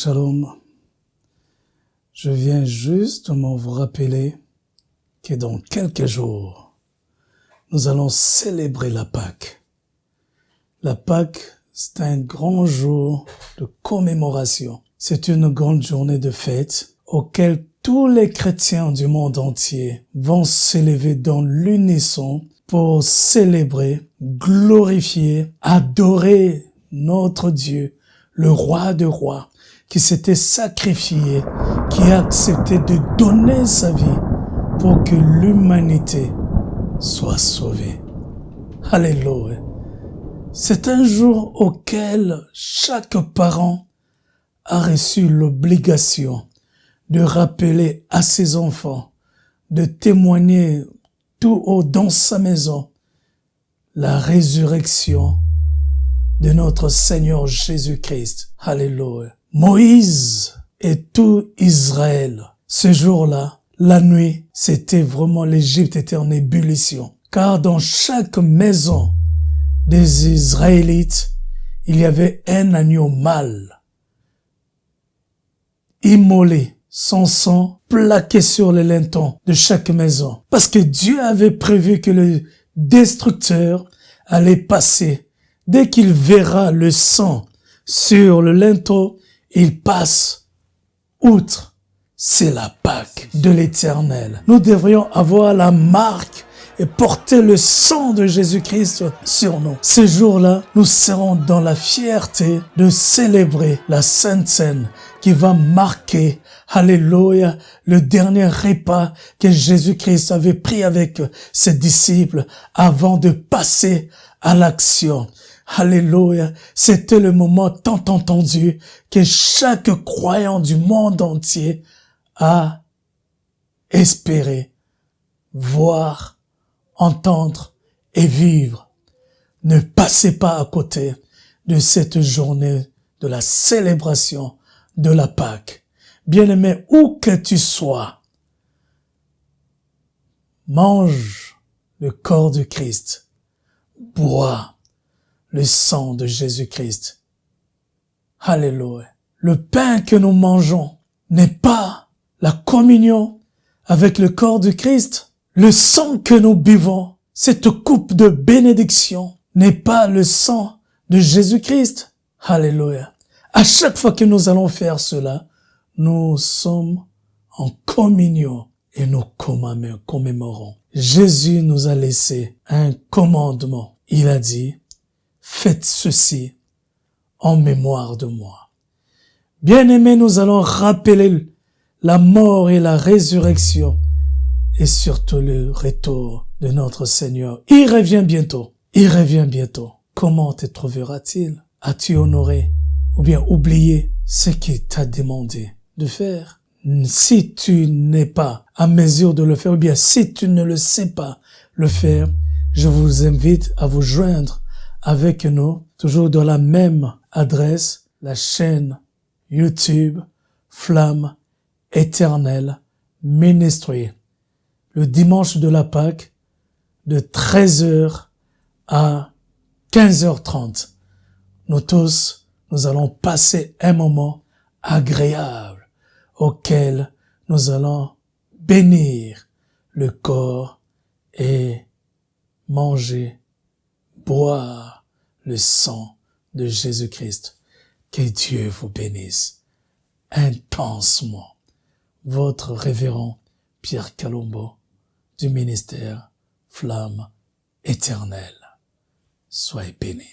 Shalom. Je viens justement vous rappeler que dans quelques jours, nous allons célébrer la Pâque. La Pâque, c'est un grand jour de commémoration. C'est une grande journée de fête auquel tous les chrétiens du monde entier vont s'élever dans l'unisson pour célébrer, glorifier, adorer notre Dieu, le roi de rois, qui s'était sacrifié, qui a accepté de donner sa vie pour que l'humanité soit sauvée. Alléluia. C'est un jour auquel chaque parent a reçu l'obligation de rappeler à ses enfants, de témoigner tout haut dans sa maison la résurrection de notre Seigneur Jésus-Christ. Alléluia. Moïse et tout Israël, ce jour-là, la nuit, c'était vraiment, l'Égypte était en ébullition. Car dans chaque maison des Israélites, il y avait un agneau mâle, immolé, son sang plaqué sur les lintons de chaque maison. Parce que Dieu avait prévu que le destructeur allait passer. Dès qu'il verra le sang sur le linteau, il passe outre. C'est la Pâque de l'Éternel. Nous devrions avoir la marque et porter le sang de Jésus-Christ sur nous. Ces jours-là, nous serons dans la fierté de célébrer la Sainte Seine qui va marquer, alléluia, le dernier repas que Jésus-Christ avait pris avec ses disciples avant de passer à l'action. Alléluia, c'était le moment tant entendu que chaque croyant du monde entier a espéré voir, entendre et vivre. Ne passez pas à côté de cette journée de la célébration de la Pâque. Bien-aimé, où que tu sois, mange le corps du Christ, bois le sang de Jésus-Christ. Alléluia. Le pain que nous mangeons n'est pas la communion avec le corps du Christ. Le sang que nous buvons, cette coupe de bénédiction, n'est pas le sang de Jésus-Christ. Alléluia. À chaque fois que nous allons faire cela, nous sommes en communion et nous commémorons. Jésus nous a laissé un commandement. Il a dit, faites ceci en mémoire de moi. Bien-aimés, nous allons rappeler la mort et la résurrection et surtout le retour de notre Seigneur. Il revient bientôt. Il revient bientôt. Comment te trouvera-t-il? As-tu honoré ou bien oublié ce qu'il t'a demandé de faire? Si tu n'es pas à mesure de le faire ou bien si tu ne le sais pas le faire, je vous invite à vous joindre avec nous, toujours dans la même adresse, la chaîne YouTube Flamme Éternelle Ministry, le dimanche de la Pâque, de 13h à 15h30. Nous tous, nous allons passer un moment agréable auquel nous allons bénir le corps et manger, boire le sang de Jésus-Christ. Que Dieu vous bénisse intensement. Votre révérend Pierre Calombo du ministère Flamme Éternelle. Soyez bénis.